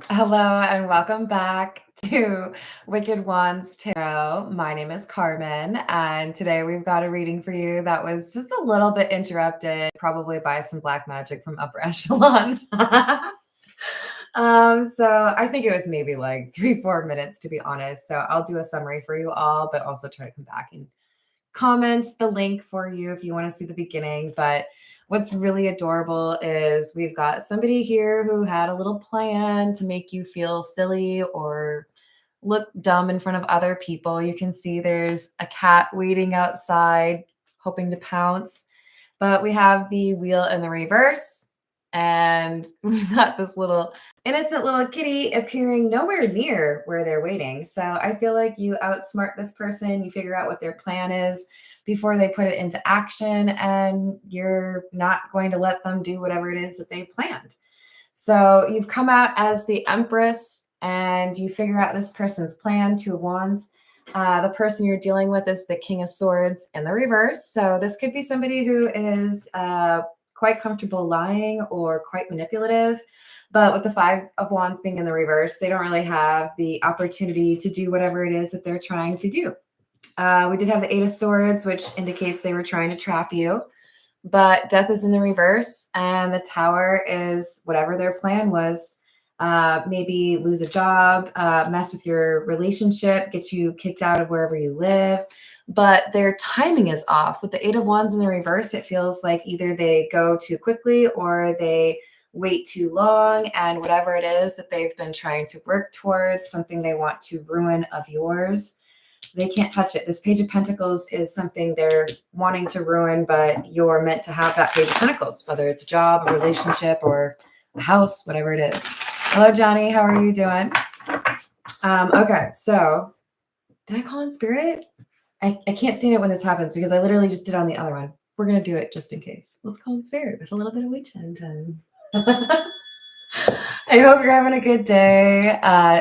Hello and welcome back to Wicked Wands Tarot. My name is Carmen, and today we've got a reading for you that was just a little bit interrupted, probably by some black magic from upper echelon. So I think it was maybe like 3-4 minutes, to be honest. So I'll do a summary for you all, but also try to come back and comment the link for you if you want to see the beginning. But what's really adorable is we've got somebody here who had a little plan to make you feel silly or look dumb in front of other people. You can see there's a cat waiting outside, hoping to pounce. But we have the wheel in the reverse, and we've got this little innocent little kitty appearing nowhere near where they're waiting. So I feel like you outsmart this person, you figure out what their plan is before they put it into action, and you're not going to let them do whatever it is that they planned. So you've come out as the Empress and you figure out this person's plan, Two of Wands. The person you're dealing with is the King of Swords in the reverse. So this could be somebody who is quite comfortable lying or quite manipulative. But with the Five of Wands being in the reverse, they don't really have the opportunity to do whatever it is that they're trying to do. We did have the Eight of Swords, which indicates they were trying to trap you. But Death is in the reverse, and the Tower is whatever their plan was. Maybe lose a job, mess with your relationship, get you kicked out of wherever you live. But their timing is off. With the Eight of Wands in the reverse, it feels like either they go too quickly or they wait too long. And whatever it is that they've been trying to work towards, something they want to ruin of yours, they can't touch it. This Page of Pentacles is something they're wanting to ruin, but you're meant to have that Page of Pentacles, whether it's a job, a relationship, or a house, whatever it is. Hello, Johnny. How are you doing? Okay, so did I call in spirit? I can't stand it when this happens because I literally just did on the other one. We're going to do it just in case. Let's call in spirit with a little bit of witch time. I hope you're having a good day.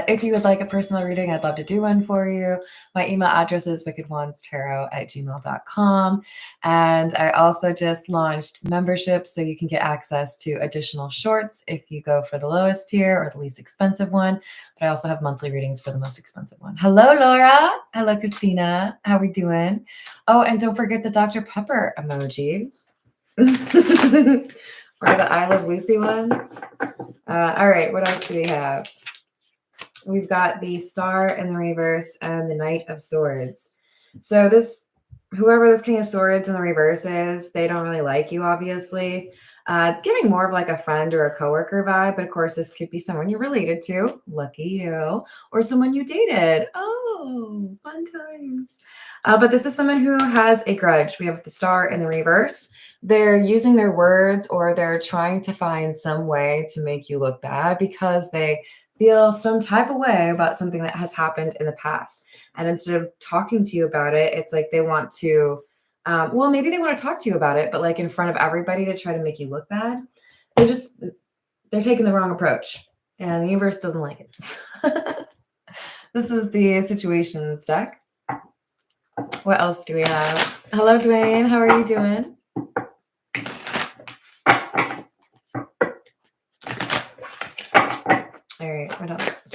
If you would like a personal reading, I'd love to do one for you. My email address is wickedwandstarot@gmail.com. And I also just launched memberships so you can get access to additional shorts if you go for the lowest tier or the least expensive one. But I also have monthly readings for the most expensive one. Hello, Laura. Hello, Christina. How we doing? Oh, and don't forget the Dr. Pepper emojis. Or the I Love Lucy ones. All right, what else do we have? We've got the Star in the reverse and the Knight of Swords. So whoever this King of Swords in the reverse is, they don't really like you, obviously. It's giving more of like a friend or a coworker vibe, but of course this could be someone you're related to, lucky you, or someone you dated. Oh, fun times. But this is someone who has a grudge. We have the Star in the reverse. They're using their words or they're trying to find some way to make you look bad because they feel some type of way about something that has happened in the past. And instead of talking to you about it, it's like they want to, well, maybe they want to talk to you about it, but like in front of everybody to try to make you look bad. They're taking the wrong approach and the universe doesn't like it. This is the situations deck. What else do we have? Hello, Dwayne. How are you doing? All right, what else?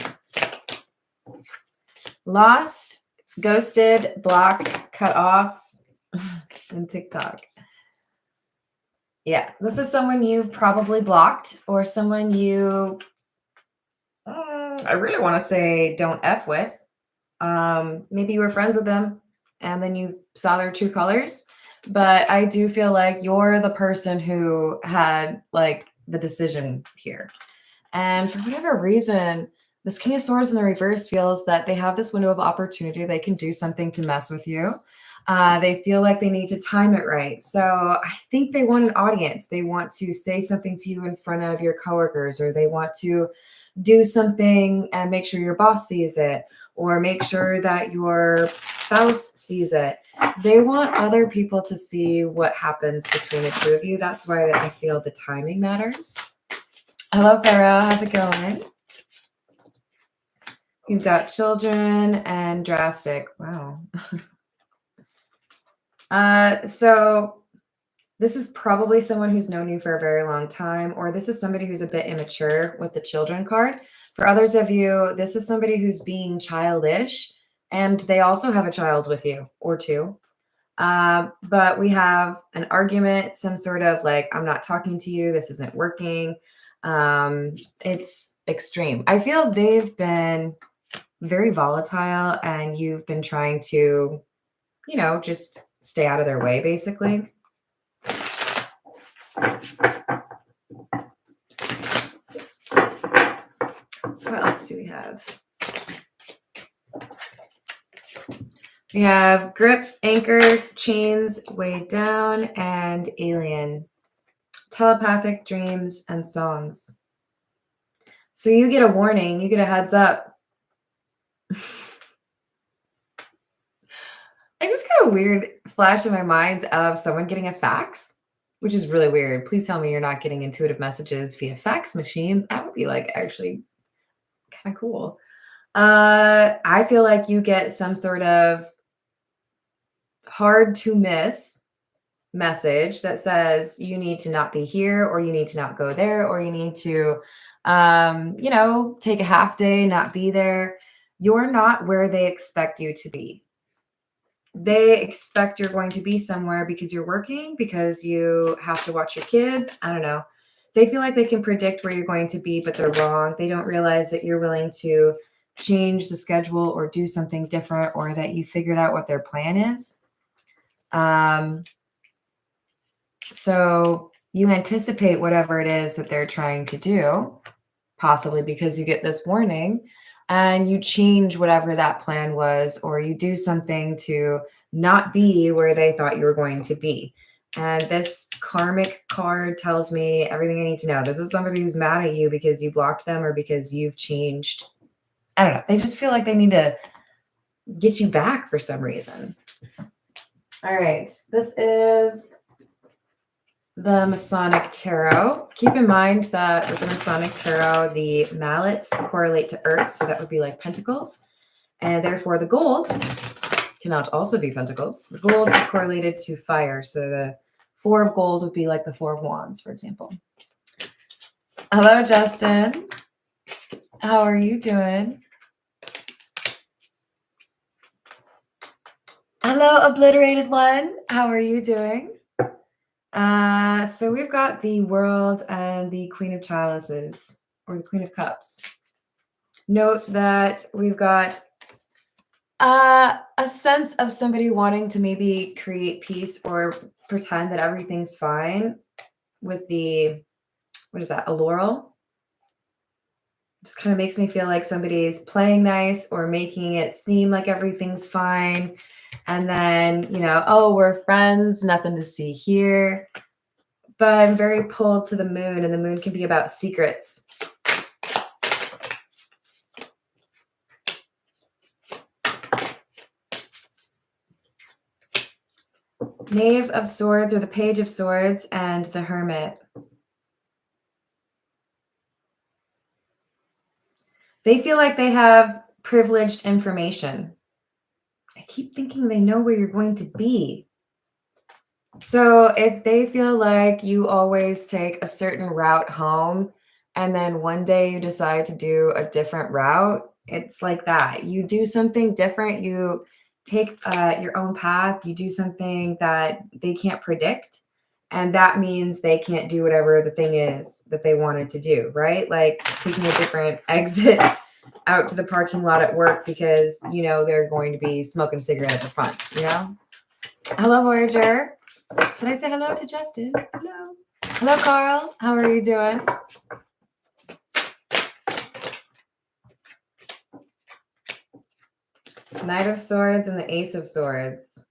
Lost, ghosted, blocked, cut off, and TikTok. Yeah, this is someone you've probably blocked or someone you, I really want to say don't F with. Maybe you were friends with them and then you saw their true colors. But I do feel like you're the person who had like the decision here. And for whatever reason, this King of Swords in the reverse feels that they have this window of opportunity. They can do something to mess with you. They feel like they need to time it right. So I think they want an audience. They want to say something to you in front of your coworkers, or they want to do something and make sure your boss sees it, or make sure that your spouse sees it. They want other people to see what happens between the two of you. That's why I feel the timing matters. Hello, Pharaoh. How's it going? You've got children and drastic. Wow. So This is probably someone who's known you for a very long time, or this is somebody who's a bit immature with the children card. For others of you, this is somebody who's being childish and they also have a child with you or two. But we have an argument, some sort of like, I'm not talking to you, this isn't working. It's extreme. I feel they've been very volatile and you've been trying to, just stay out of their way, basically. What else do we have? We have grip, anchor, chains, weighed down, and alien. Telepathic dreams and songs. So you get a warning, you get a heads up. I just got a weird flash in my mind of someone getting a fax, which is really weird. Please tell me you're not getting intuitive messages via fax machine. That would be like actually kind of cool. I feel like you get some sort of hard to miss message that says you need to not be here, or you need to not go there, or you need to, take a half day, not be there. You're not where they expect you to be. They expect you're going to be somewhere because you're working, because you have to watch your kids. I don't know. They feel like they can predict where you're going to be, but they're wrong. They don't realize that you're willing to change the schedule or do something different, or that you figured out what their plan is. So you anticipate whatever it is that they're trying to do, possibly because you get this warning, and you change whatever that plan was, or you do something to not be where they thought you were going to be. And this karmic card tells me everything I need to know. This is somebody who's mad at you because you blocked them or because you've changed. I don't know. They just feel like they need to get you back for some reason. All right. This is the Masonic Tarot. Keep in mind that with the Masonic Tarot, the mallets correlate to Earth, so that would be like pentacles, and therefore the gold cannot also be pentacles. The gold is correlated to fire, so the 4 of gold would be like the 4 of wands, for example. Hello, Justin. How are you doing? Hello, obliterated one. How are you doing? So we've got the World and the Queen of Chalices, or the Queen of Cups. Note that we've got a sense of somebody wanting to maybe create peace or pretend that everything's fine with the, what is that, a laurel? Just kind of makes me feel like somebody's playing nice or making it seem like everything's fine. And then, oh, we're friends, nothing to see here. But I'm very pulled to the moon, and the moon can be about secrets. Knave of Swords, or the Page of Swords, and the Hermit. They feel like they have privileged information. I keep thinking they know where you're going to be. So if they feel like you always take a certain route home, and then one day you decide to do a different route, it's like that. You do something different. You take your own path. You do something that they can't predict. And that means they can't do whatever the thing is that they wanted to do, right? Like taking a different exit out to the parking lot at work because, they're going to be smoking a cigarette at the front, Hello, Voyager. Did I say hello to Justin? Hello. Hello, Carl. How are you doing? Knight of Swords and the Ace of Swords.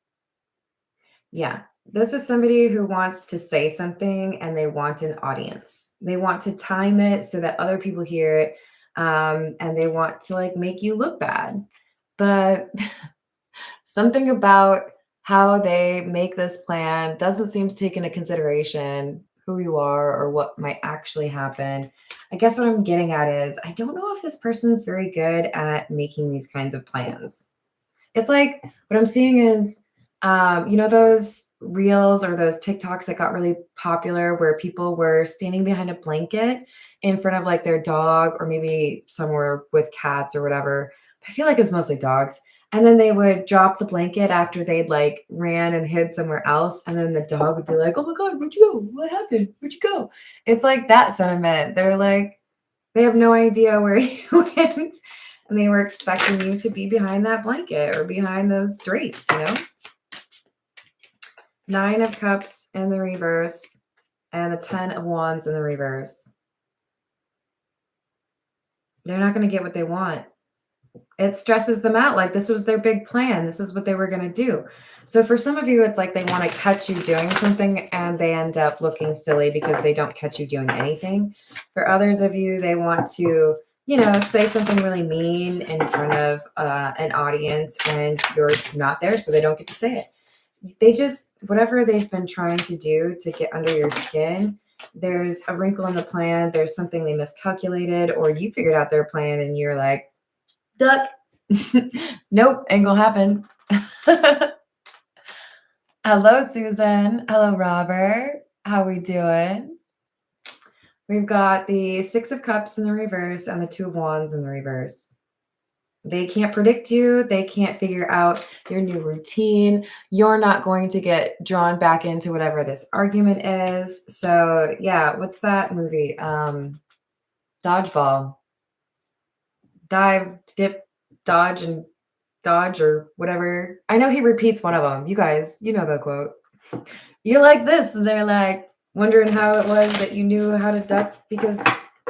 Yeah. This is somebody who wants to say something and they want an audience. They want to time it so that other people hear it, and they want to make you look bad. But something about how they make this plan doesn't seem to take into consideration who you are or what might actually happen. I guess what I'm getting at is I don't know if this person's very good at making these kinds of plans. It's like what I'm seeing is, those reels or those TikToks that got really popular where people were standing behind a blanket in front of like their dog, or maybe somewhere with cats or whatever. I feel like it was mostly dogs. And then they would drop the blanket after they'd like ran and hid somewhere else. And then the dog would be like, oh my God, where'd you go? What happened? Where'd you go? It's like that sentiment. They're like, they have no idea where you went. And they were expecting you to be behind that blanket or behind those drapes, you know? 9 of Cups in the reverse and the 10 of Wands in the reverse. They're not going to get what they want. It stresses them out. Like this was their big plan. This is what they were going to do. So for some of you, it's like they want to catch you doing something and they end up looking silly because they don't catch you doing anything. For others of you, they want to, you know, say something really mean in front of an audience and you're not there, so they don't get to say it. They just, whatever they've been trying to do to get under your skin, there's a wrinkle in the plan. There's something they miscalculated, or you figured out their plan and you're like, duck. Nope, ain't gonna happen. Hello, Susan. Hello, Robert. How we doing? We've got the 6 of Cups in the reverse and the 2 of Wands in the reverse. They can't predict you. They can't figure out your new routine. You're not going to get drawn back into whatever this argument is. So yeah, what's that movie? Dodgeball. Dive, dip, dodge, and dodge, or whatever. I know he repeats one of them. You guys, you know the quote. You're like this, and they're like wondering how it was that you knew how to duck because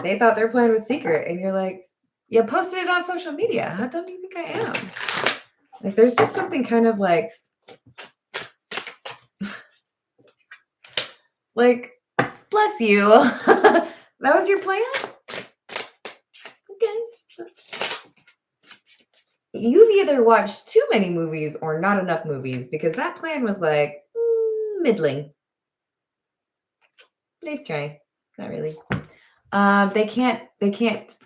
they thought their plan was secret. And you're like, you posted it on social media. How dumb do you think I am? Like, there's just something kind of like bless you. That was your plan? Okay. You've either watched too many movies or not enough movies, because that plan was like middling. Nice try. Not really. They can't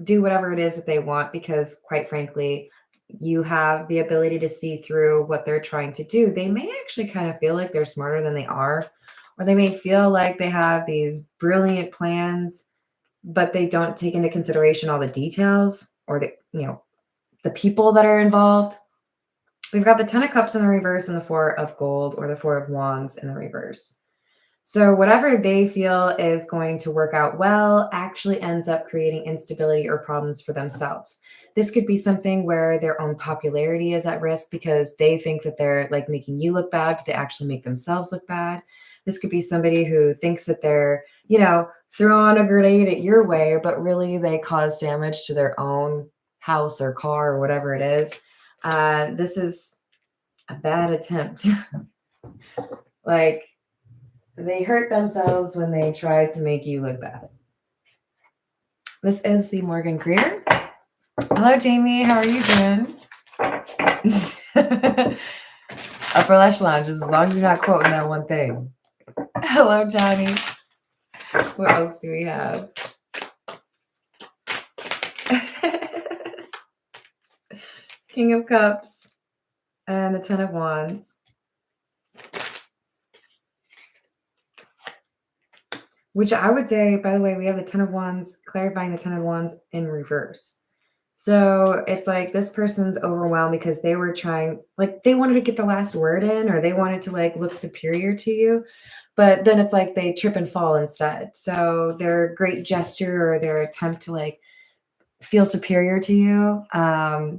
do whatever it is that they want because, quite frankly, you have the ability to see through what they're trying to do. They may actually kind of feel like they're smarter than they are, or they may feel like they have these brilliant plans, but they don't take into consideration all the details or the people that are involved. We've got the 10 of Cups in the reverse and the 4 of Gold, or the 4 of Wands in the reverse. So whatever they feel is going to work out well actually ends up creating instability or problems for themselves. This could be something where their own popularity is at risk because they think that they're like making you look bad, but they actually make themselves look bad. This could be somebody who thinks that they're, throwing a grenade at your way, but really they cause damage to their own house or car or whatever it is. This is a bad attempt. Like, they hurt themselves when they try to make you look bad. This is the Morgan Greer. Hello, Jamie. How are you doing? Upper Lash Lounge, as long as you're not quoting that one thing. Hello, Johnny. What else do we have? King of Cups and the 10 of Wands. Which I would say, by the way, we have the 10 of Wands, clarifying the 10 of Wands in reverse. So it's like this person's overwhelmed because they were trying, like they wanted to get the last word in, or they wanted to like look superior to you. But then it's like they trip and fall instead. So their great gesture or their attempt to like feel superior to you,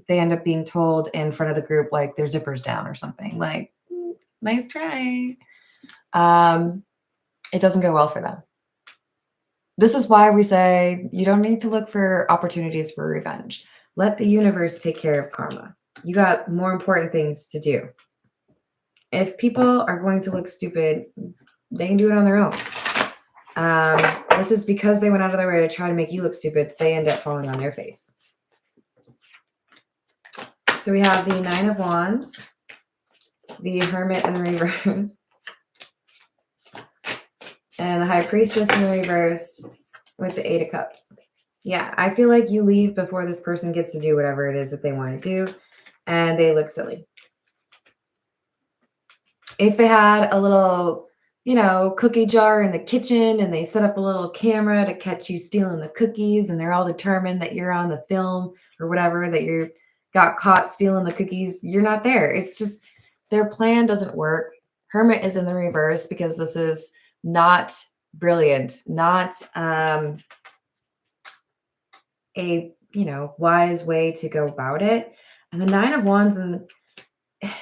they end up being told in front of the group like their zipper's down or something. Like, nice try. It doesn't go well for them. This is why we say you don't need to look for opportunities for revenge. Let the universe take care of karma. You got more important things to do. If people are going to look stupid, they can do it on their own. This is because they went out of their way to try to make you look stupid. They end up falling on their face. So we have the 9 of Wands, the Hermit in the reverse, and the High Priestess in the reverse with the 8 of Cups. Yeah, I feel like you leave before this person gets to do whatever it is that they want to do, and they look silly. if they had a little, cookie jar in the kitchen and they set up a little camera to catch you stealing the cookies and they're all determined that you're on the film or whatever, that you got caught stealing the cookies, you're not there. It's just their plan doesn't work. Hermit is in the reverse because this is not brilliant, not a wise way to go about it. And the Nine of Wands, and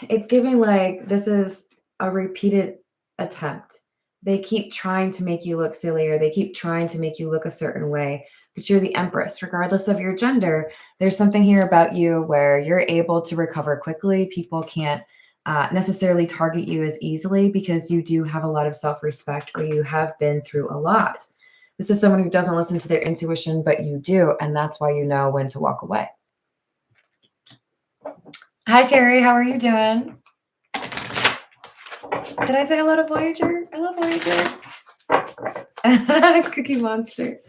it's giving like this is a repeated attempt. They keep trying to make you look silly, or they keep trying to make you look a certain way, but you're the Empress regardless of your gender. There's something here about you where you're able to recover quickly. People can't necessarily target you as easily because you do have a lot of self-respect, or you have been through a lot. This is someone who doesn't listen to their intuition, but you do, and that's why you know when to walk away. Hi, Carrie. How are you doing? Did I say hello to Voyager? I love Voyager. Cookie Monster.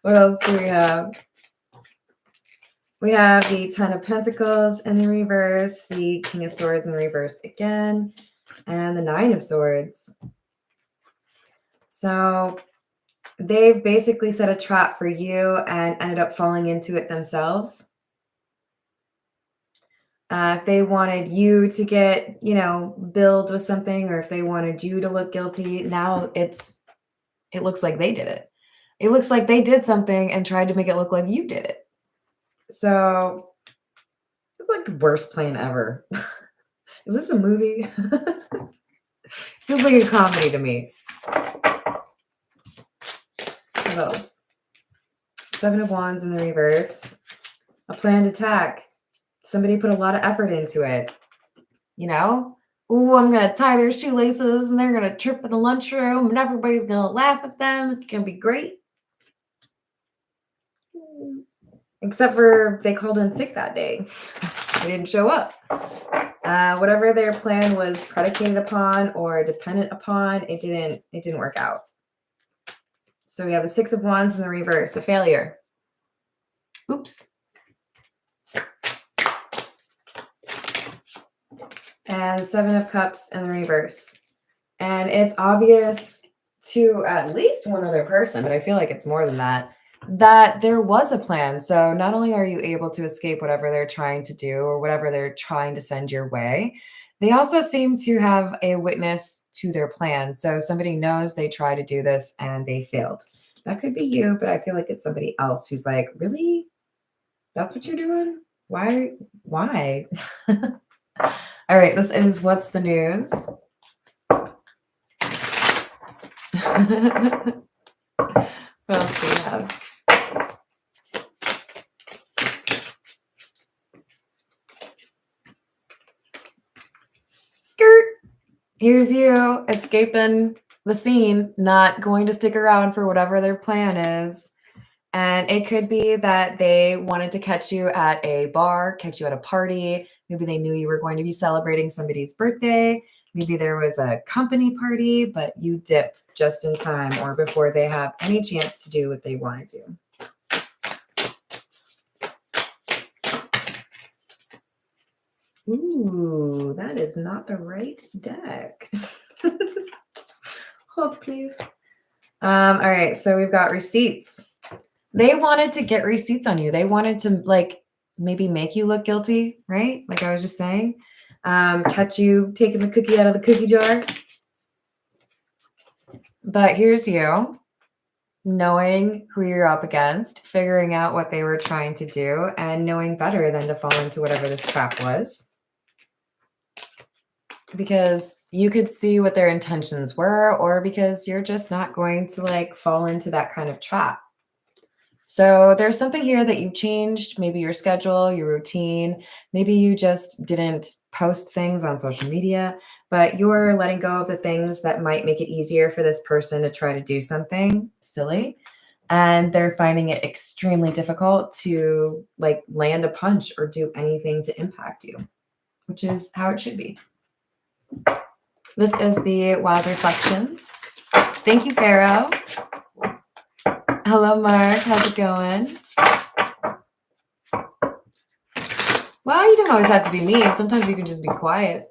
What else do we have? We have the Ten of Pentacles in the reverse, the King of Swords in the reverse again, and the Nine of Swords. So they've basically set a trap for you and ended up falling into it themselves. If they wanted you to get, billed with something, or if they wanted you to look guilty, now it looks like they did it. It looks like they did something and tried to make it look like you did it. So it's like the worst plan ever. Is this a movie? Feels like a comedy to me. What else? Seven of Wands in the reverse. A planned attack. Somebody put a lot of effort into it. Ooh, I'm going to tie their shoelaces and they're going to trip in the lunchroom and everybody's going to laugh at them. It's going to be great. Except for they called in sick that day. They didn't show up. Whatever their plan was predicated upon or dependent upon, it didn't work out. So we have the Six of Wands in the reverse, a failure. Oops. And the Seven of Cups in the reverse. And it's obvious to at least one other person, but I feel like it's more than that, that there was a plan. So not only are you able to escape whatever they're trying to do or whatever they're trying to send your way, they also seem to have a witness to their plan. So somebody knows they tried to do this and they failed. That could be you, but I feel like it's somebody else who's like, really? That's what you're doing? Why? All right, this is What's the News? What else do we have? Skirt. Here's you escaping the scene, not going to stick around for whatever their plan is. And it could be that they wanted to catch you at a bar, catch you at a party. Maybe they knew you were going to be celebrating somebody's birthday. Maybe there was a company party, but you dip just in time or before they have any chance to do what they want to do. Ooh, that is not the right deck. Hold, please. All right, so we've got receipts. They wanted to get receipts on you. They wanted to maybe make you look guilty, right? Like I was just saying, catch you taking the cookie out of the cookie jar. But here's you knowing who you're up against, figuring out what they were trying to do, and knowing better than to fall into whatever this trap was. Because you could see what their intentions were, or because you're just not going to fall into that kind of trap. So there's something here that you changed, maybe your schedule, your routine. Maybe you just didn't post things on social media, but you're letting go of the things that might make it easier for this person to try to do something silly. And they're finding it extremely difficult to land a punch or do anything to impact you, which is how it should be. This is the Wild Reflections. Thank you, Pharaoh. Hello, Mark. How's it going? Well, you don't always have to be mean. Sometimes you can just be quiet.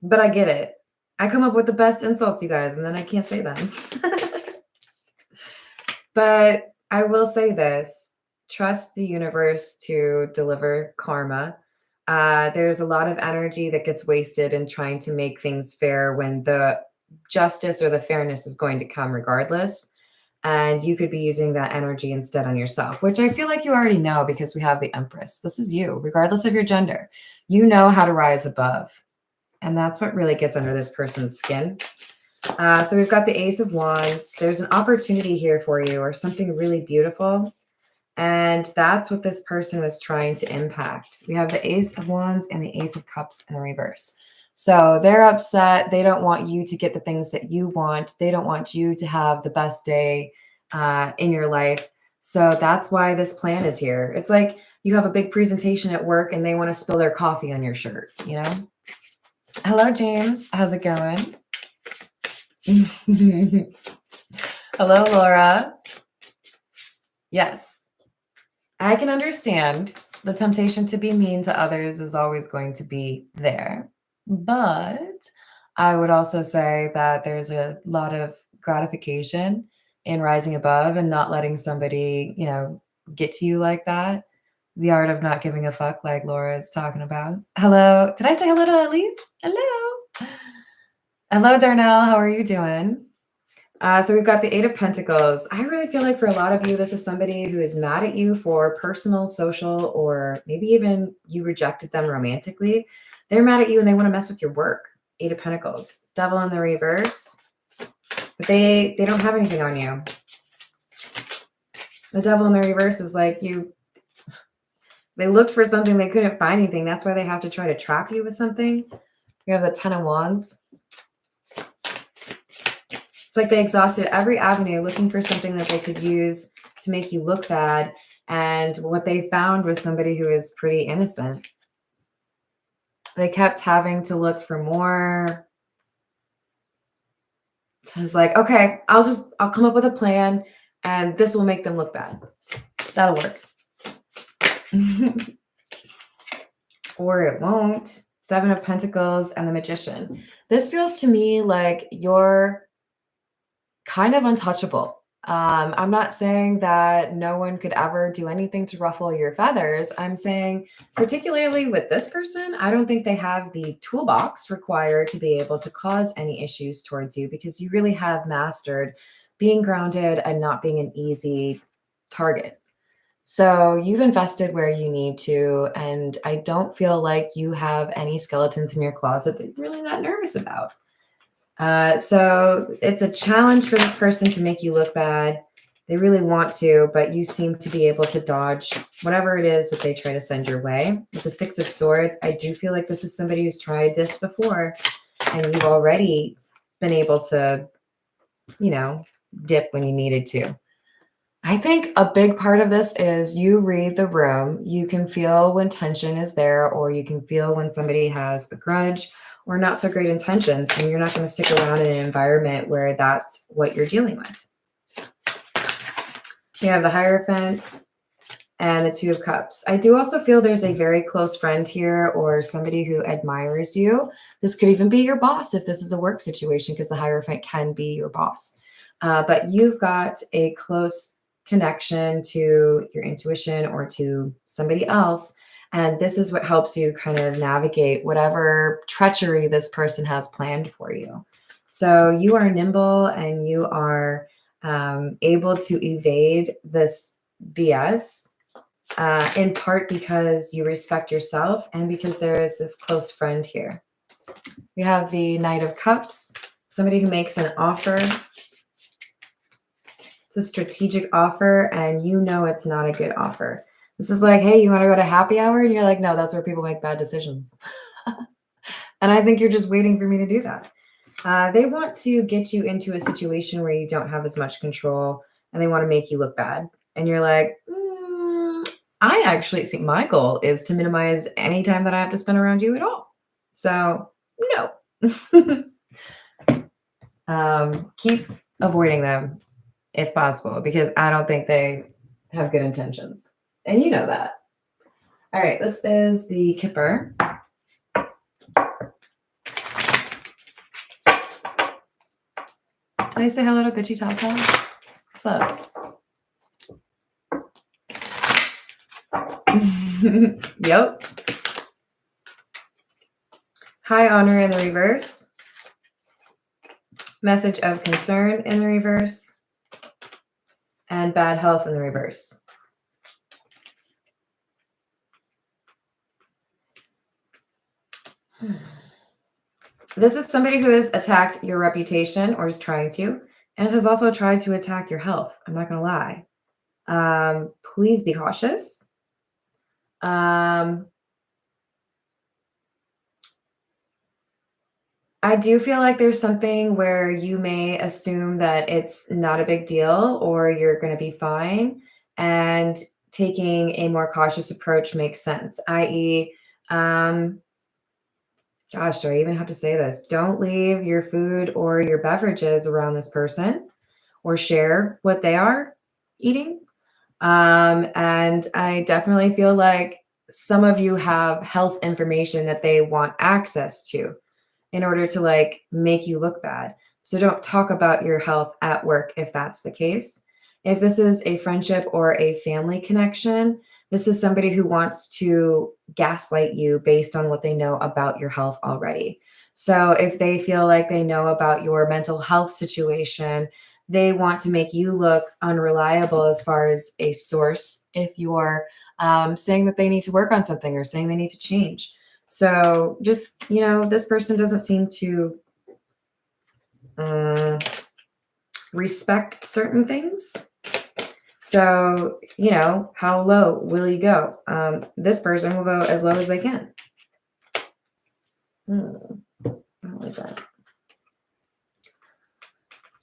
But I get it. I come up with the best insults, you guys, and then I can't say them. But I will say this, trust the universe to deliver karma. There's a lot of energy that gets wasted in trying to make things fair when the justice or the fairness is going to come regardless. And you could be using that energy instead on yourself, which I feel like you already know because we have the Empress. This is you, regardless of your gender. You know how to rise above. And that's what really gets under this person's skin. So we've got the Ace of Wands. There's an opportunity here for you or something really beautiful. And that's what this person was trying to impact. We have the Ace of Wands and the Ace of Cups in the reverse. So they're upset. They don't want you to get the things that you want. They don't want you to have the best day in your life. So that's why this plan is here. It's like you have a big presentation at work and they want to spill their coffee on your shirt, you know? Hello, James. How's it going? Hello, Laura. Yes, I can understand the temptation to be mean to others is always going to be there. But I would also say that there's a lot of gratification in rising above and not letting somebody, get to you like that. The art of not giving a fuck, like Laura is talking about. Hello. Did I say hello to Elise? Hello. Hello, Darnell. How are you doing? So we've got the Eight of Pentacles. I really feel like for a lot of you, this is somebody who is mad at you for personal, social, or maybe even you rejected them romantically. They're mad at you and they want to mess with your work. Eight of Pentacles. Devil in the reverse. But they don't have anything on you. The Devil in the reverse is like they looked for something, they couldn't find anything. That's why they have to try to trap you with something. We have the Ten of Wands. It's like they exhausted every avenue looking for something that they could use to make you look bad. And what they found was somebody who is pretty innocent. They kept having to look for more. So it's like, okay, I'll come up with a plan and this will make them look bad. That'll work. Or it won't. Seven of Pentacles and the Magician. This feels to me like you're kind of untouchable. I'm not saying that no one could ever do anything to ruffle your feathers. I'm saying, particularly with this person, I don't think they have the toolbox required to be able to cause any issues towards you because you really have mastered being grounded and not being an easy target. So you've invested where you need to, and I don't feel like you have any skeletons in your closet that you're really not nervous about. So it's a challenge for this person to make you look bad. They really want to, but you seem to be able to dodge whatever it is that they try to send your way. With the Six of Swords, I do feel like this is somebody who's tried this before, and you've already been able to, dip when you needed to. I think a big part of this is you read the room. You can feel when tension is there, or you can feel when somebody has a grudge or not so great intentions, and you're not going to stick around in an environment where that's what you're dealing with. You have the Hierophant and the Two of Cups. I do also feel there's a very close friend here or somebody who admires you. This could even be your boss if this is a work situation, because the Hierophant can be your boss. But you've got a close connection to your intuition or to somebody else. And this is what helps you kind of navigate whatever treachery this person has planned for you. So you are nimble and you are able to evade this BS in part because you respect yourself and because there is this close friend here. We have the Knight of Cups, somebody who makes an offer. It's a strategic offer and you know it's not a good offer. This is like, hey, you want to go to happy hour? And you're like, no, that's where people make bad decisions. And I think you're just waiting for me to do that. They want to get you into a situation where you don't have as much control and they want to make you look bad. And you're like, I actually see my goal is to minimize any time that I have to spend around you at all. So no. Keep avoiding them if possible, because I don't think they have good intentions. And you know that. All right, this is the Kipper. Can I say hello to Bitchy Tata? What's up? Yep. High honor in the reverse. Message of concern in the reverse. And bad health in the reverse. This is somebody who has attacked your reputation or is trying to, and has also tried to attack your health. I'm not going to lie. Please be cautious. I do feel like there's something where you may assume that it's not a big deal or you're going to be fine, and taking a more cautious approach makes sense, i.e., gosh, do I even have to say this? Don't leave your food or your beverages around this person or share what they are eating. And I definitely feel like some of you have health information that they want access to in order to like make you look bad. So don't talk about your health at work if that's the case. If this is a friendship or a family connection, this is somebody who wants to gaslight you based on what they know about your health already. So if they feel like they know about your mental health situation, they want to make you look unreliable as far as a source if you're saying that they need to work on something or saying they need to change. So just, this person doesn't seem to respect certain things. So, how low will you go? This person will go as low as they can. I don't like that.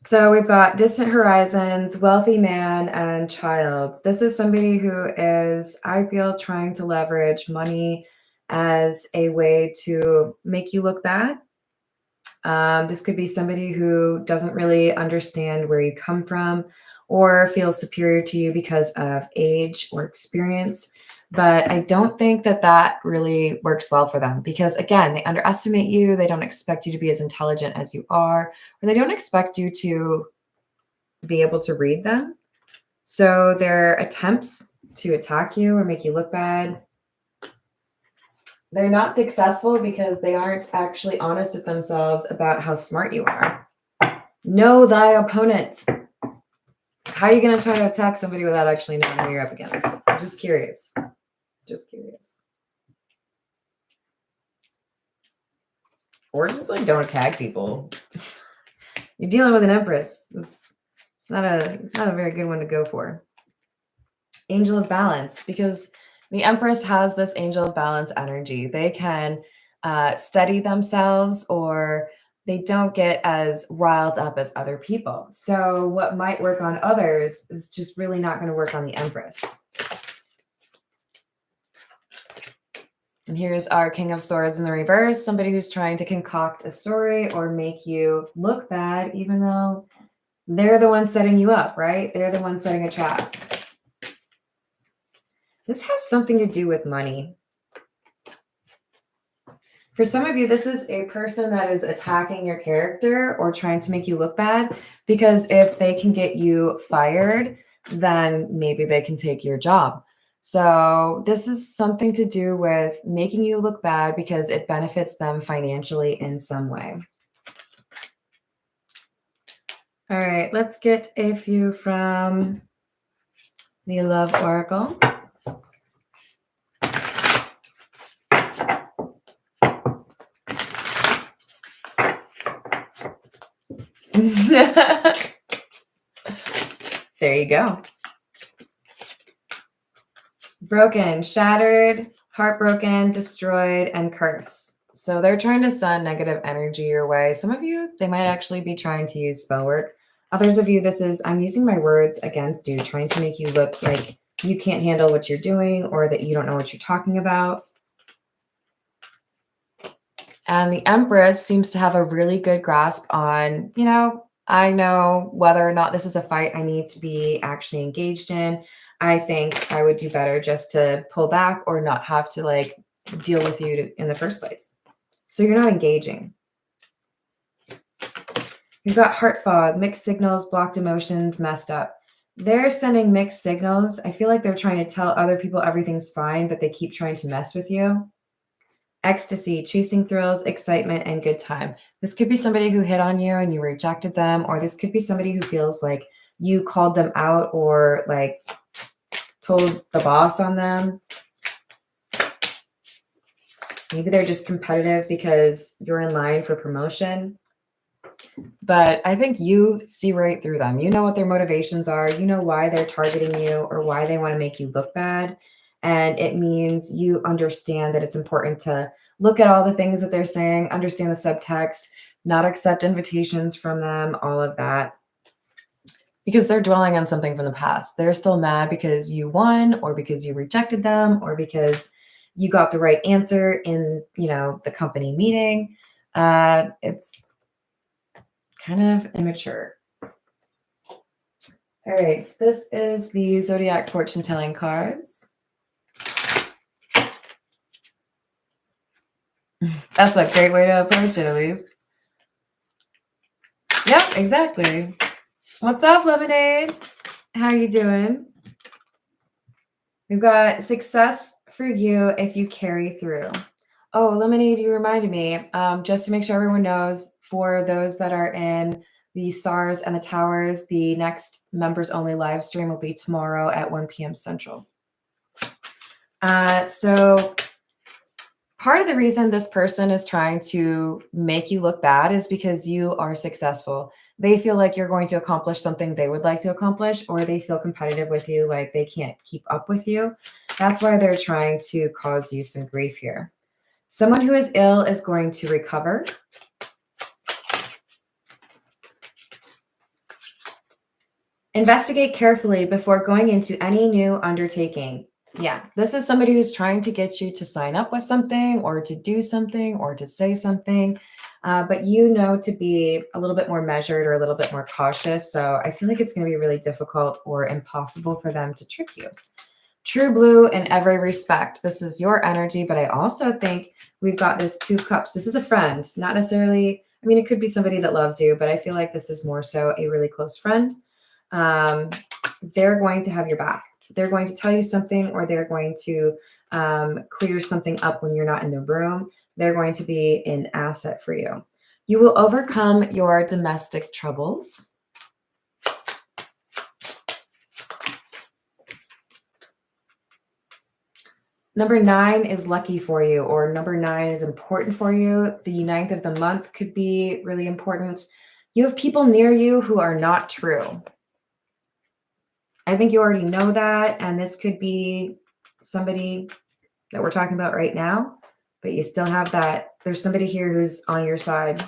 So we've got distant horizons, wealthy man, and child. This is somebody who is, I feel, trying to leverage money as a way to make you look bad. This could be somebody who doesn't really understand where you come from or feels superior to you because of age or experience. But I don't think that that really works well for them because, again, they underestimate you. They don't expect you to be as intelligent as you are, or they don't expect you to be able to read them. So their attempts to attack you or make you look bad, they're not successful because they aren't actually honest with themselves about how smart you are. Know thy opponent. How are you going to try to attack somebody without actually knowing who you're up against? I'm just curious. Or just like don't attack people. You're dealing with an Empress. It's not a very good one to go for. Angel of Balance, because the Empress has this Angel of Balance energy. They can steady themselves, or they don't get as riled up as other people. So what might work on others is just really not going to work on the Empress. And here's our King of Swords in the reverse, somebody who's trying to concoct a story or make you look bad, even though they're the ones setting you up, right? They're the ones setting a trap. This has something to do with money. For some of you, this is a person that is attacking your character or trying to make you look bad, because if they can get you fired, then maybe they can take your job. So this is something to do with making you look bad because it benefits them financially in some way. All right, let's get a few from the Love Oracle. There you go. Broken, shattered, heartbroken, destroyed, and curse. So they're trying to send negative energy your way. Some of you, they might actually be trying to use spell work. Others of you, this is, I'm using my words against you, trying to make you look like you can't handle what you're doing or that you don't know what you're talking about. And the Empress seems to have a really good grasp on, I know whether or not this is a fight I need to be actually engaged in. I think I would do better just to pull back or not have to deal with you in the first place. So you're not engaging. You've got heart fog, mixed signals, blocked emotions, messed up. They're sending mixed signals. I feel like they're trying to tell other people everything's fine, but they keep trying to mess with you. Ecstasy, chasing thrills, excitement, and good time. This could be somebody who hit on you and you rejected them, or this could be somebody who feels like you called them out or like told the boss on them. Maybe they're just competitive because you're in line for promotion. But I think you see right through them. You know what their motivations are. You know why they're targeting you or why they want to make you look bad. And it means you understand that it's important to look at all the things that they're saying, understand the subtext, not accept invitations from them, all of that. Because they're dwelling on something from the past. They're still mad because you won or because you rejected them or because you got the right answer in, the company meeting. It's kind of immature. All right, so this is the Zodiac Fortune Telling cards. That's a great way to approach it, at least. Yep, exactly. What's up, Lemonade? How you doing? We've got success for you if you carry through. Oh, Lemonade, you reminded me, just to make sure everyone knows, for those that are in the Stars and the Towers, the next members only live stream will be tomorrow at 1 p.m. Central. So part of the reason this person is trying to make you look bad is because you are successful. They feel like you're going to accomplish something they would like to accomplish, or they feel competitive with you, like they can't keep up with you. That's why they're trying to cause you some grief here. Someone who is ill is going to recover. Investigate carefully before going into any new undertaking. Yeah, this is somebody who's trying to get you to sign up with something or to do something or to say something, but you know to be a little bit more measured or a little bit more cautious. So I feel like it's going to be really difficult or impossible for them to trick you. True blue in every respect. This is your energy, but I also think we've got this 2 cups. This is a friend, not necessarily, it could be somebody that loves you, but I feel like this is more so a really close friend. They're going to have your back. They're going to tell you something, or they're going to clear something up when you're not in the room. They're going to be an asset for you. You will overcome your domestic troubles. Number 9 is lucky for you, or number 9 is important for you. The 9th of the month could be really important. You have people near you who are not true. I think you already know that, and this could be somebody that we're talking about right now, but you still have that. There's somebody here who's on your side.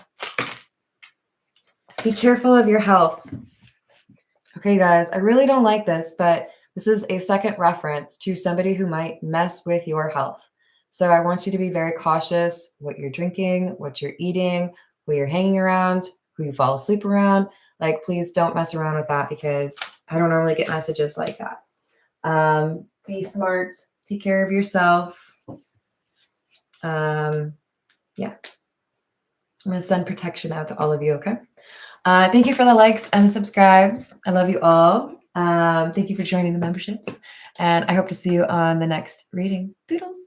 Be careful of your health. Okay, guys, I really don't like this, but this is a second reference to somebody who might mess with your health. So I want you to be very cautious what you're drinking, what you're eating, who you're hanging around, who you fall asleep around. Like, please don't mess around with that, because I don't normally get messages like that. Be smart. Take care of yourself. Yeah. I'm going to send protection out to all of you, okay? Thank you for the likes and the subscribes. I love you all. Thank you for joining the memberships. And I hope to see you on the next reading. Doodles.